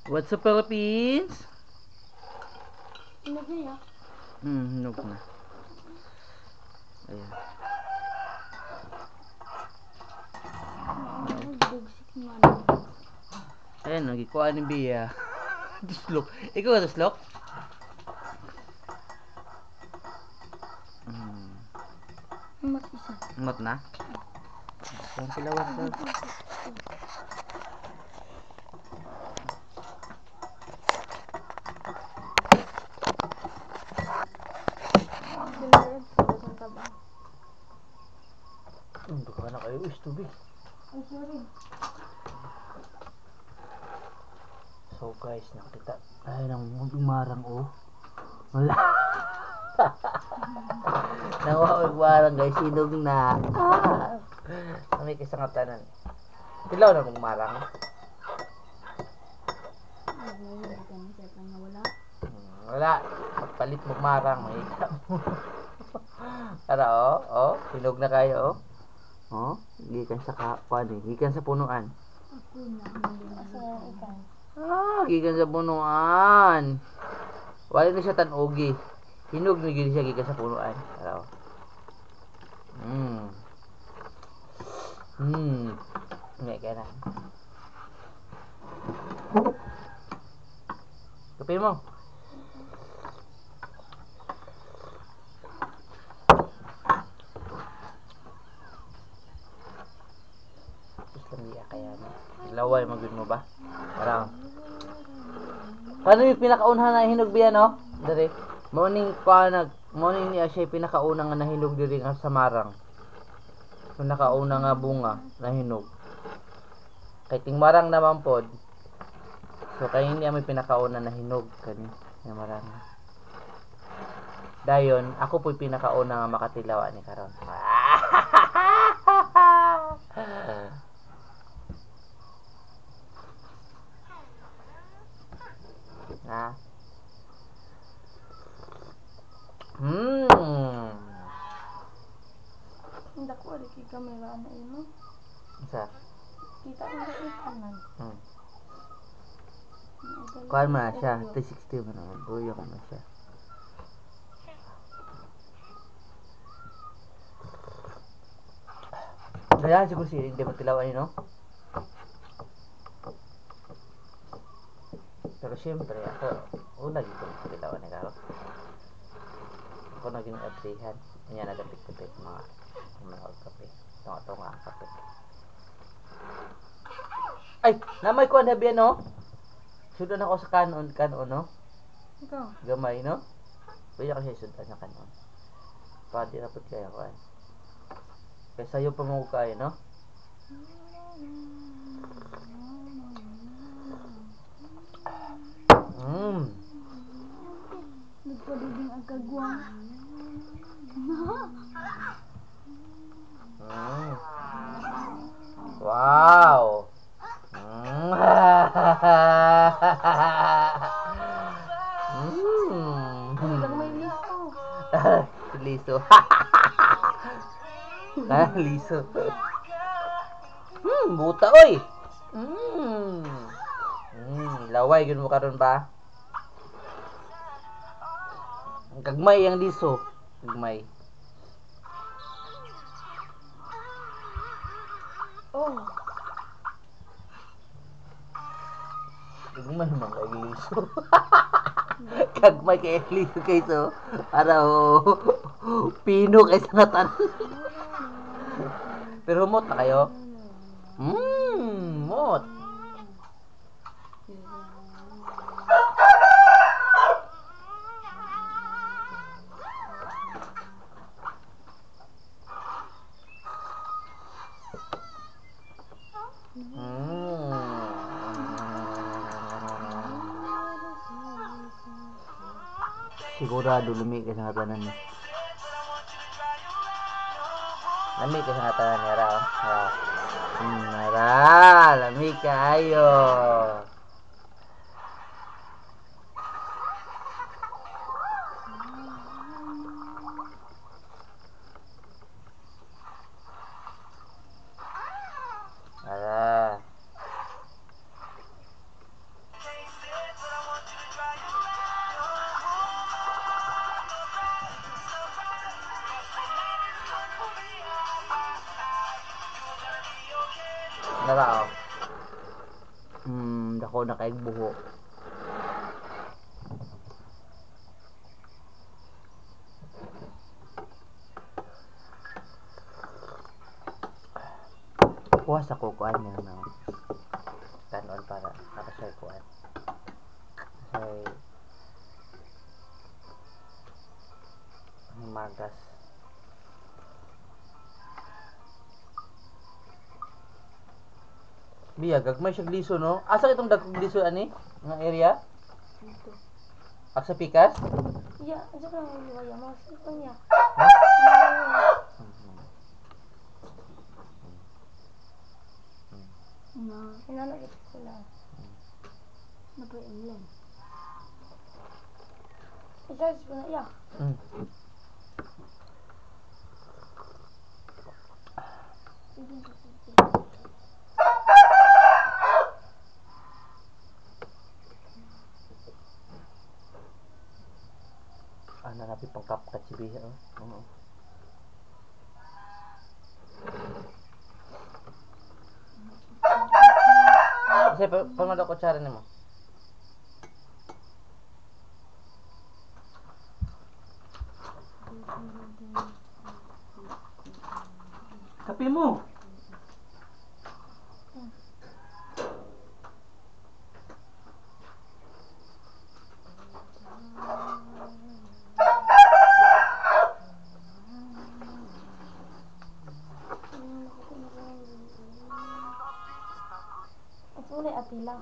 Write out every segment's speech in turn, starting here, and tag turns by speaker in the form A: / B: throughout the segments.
A: What's up, Philippines?
B: Hinog na ya.
A: Hinog na. Ayan.
B: Nagdugsik naman.
A: Ayan, nagikuha ni Bia. Tuslok. Ikaw ka tuslok?
B: Mat isa.
A: Mat na? Ang pilawan ka.
B: Kailangan sa isang tabang.
A: Baka na kayo is tubig.
B: Ay, sorry.
A: So guys, nakita tayo ng umarang wala. Nawawagwarang guys, hinog na. May kisang tanan. Pilaw na umarang. Wala. Palit magmarang. May tara hinog na kayo gikan sa kapan gikan sa punuan.
B: Ako na. Sa ikan.
A: Gikan sa punuan. Wala na siya tanugi. Hinog na gid siya gikan sa punuan. Tara May kaya na. Kape mo. Islamia kaya na. Laway magud mo ba? Tara. Paano yung pinakaunhan na hinog biya no? Dere. Morning niya siya pinakauna nga nahinog diri nga sa marang. Pinakauna nga bunga na hinog. Kay ting marang naman pod. So kay niya may pinakauna na hinog kani nga marang. Dayon, ako po'y pinakauna nga makatilaw ni karon. Na.
B: Hindi ko ali kay kamera na ino.
A: Isa.
B: Kita mo sa ikanan.
A: Kuan mo na siya, 360 mo na. Buyo ko na siya. Kaya siguro si hindi magtilawan no? Pero siyempre ako dito magtilawan ni Karo. Ako naging atrihan. Niya nagapit-kapit mga kape. Ito nga ang kape. Ay! Namay ko na biya no? Sudan ako sa kanon no?
B: Ikaw?
A: Gamay no? Pwede kasi sudan na kanon. Pwede na po kaya ko kaya sa'yo pa mo kayo no?
B: Nagpaduding ang kagwang.
A: Wow!
B: Hanggang may liso.
A: Liso. Liso. Buta oy. Laway gyud mo karon ba? Ang kagmay ang liso. Kagmay. Kagmay man kay liso. Kagmay kay liso kay so. Pino kay sangatan. Pero mot na kayo. Mot. Sigurado lumi ka sa tanan ni. Lami ka sa tanan ni Ra. Lami kayo. Dako na kay buho. Kuha sa kukuan niya ng kanon para nakasay kuan. Kasi magas. Biya, gagmay siya gliso, no? Asa itong dagkong gliso, ani? Nga area?
B: Dito.
A: Ak sa pikas?
B: Ya, aja ka lang liwaya mo. Ito niya.
A: Ha?
B: Na, inano ito sila. Napay ulan. I-charge ko na iya. Sige, sige.
A: Ano nabi pang kapkat si Biya, oh. Oo. Kasi pangalo ko tsara nimo. Kape mo.
B: Ulay apila.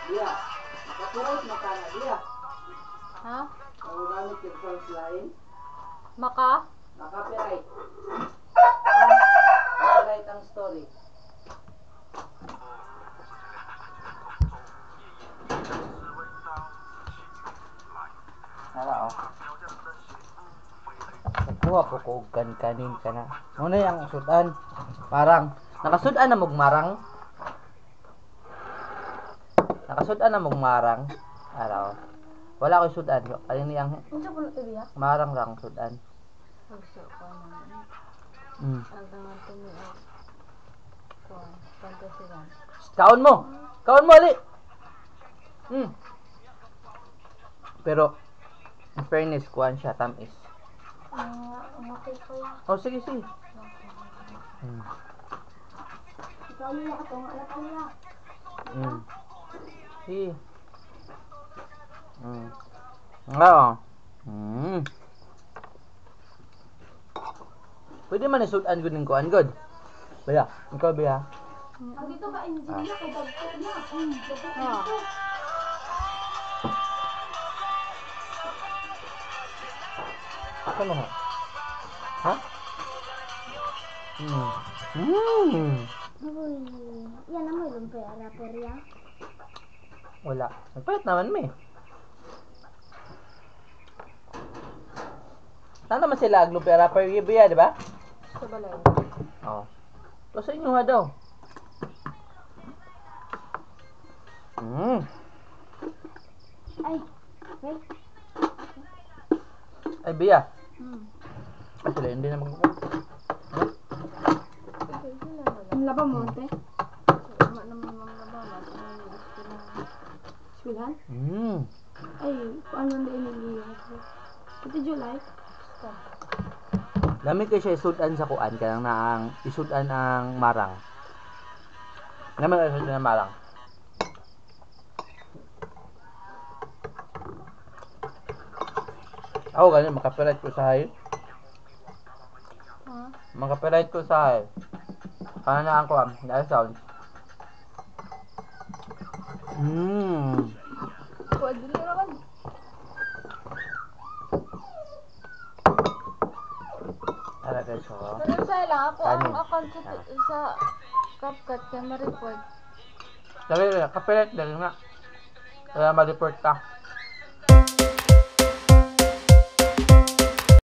A: Biya, makapuros na ka na, Biya.
B: Ha?
A: Ang gamit yung first line,
B: Maka?
A: makapiright. Copyright ang story. Hala, oh. Nagkuha ko ko kanin ka na. Ano yung sudan? Parang, nakasudan na marang. Nakasudan na marang. Araw. Wala ko sudan. Alin niyang
B: Unsa po na ito biya?
A: marang lang sudan.
B: Pagsa ko naman.
A: Mm.
B: Ang tangan to ni kuan, pagkasilan.
A: Kaon mo! Kaon mo, ali! Pero, in fairness, kuhan siya, tamis.
B: Okay ko ya.
A: Oh, sige, sige.
B: Ikaw niya ka tunga na kanya.
A: Sige. Oo. Pwede man isudan good ng kuhan, good. Baya, ikaw baya.
B: Ang dito ka engineer kay dagko niya.
A: Ako na ha? Ha?
B: Uy, yan na mo yung pera ya.
A: Wala. Nagpayat naman may. Saan naman sila aglupera per biya, di ba?
B: Sa balay.
A: Oo. To sa inyo nga daw.
B: Ay, wait.
A: Ay, biya.
B: Hmm.
A: Ay, sila hindi na
B: Ang laba mo, ate? Ama naman mga laba. Eskwelahan? Ay, paano na iniliyan ko? Ito July?
A: Dami kayo siya isudan sa kuan. Kaya na ang isudan ang marang. Dami kayo isudan ang marang. Ako ganyan, makapirait ko sa hay.
B: Ha?
A: Makapirait ko sa hay. Kaya na ang kuan. Dahil sound.
B: Kuha dili naman.
A: Ala guys, so.
B: Pero sa lang ako ang
A: Kanin.
B: account sa CapCut kaya ma-report.
A: Dali, kapirait. Dali nga. Kaya ma-report ka.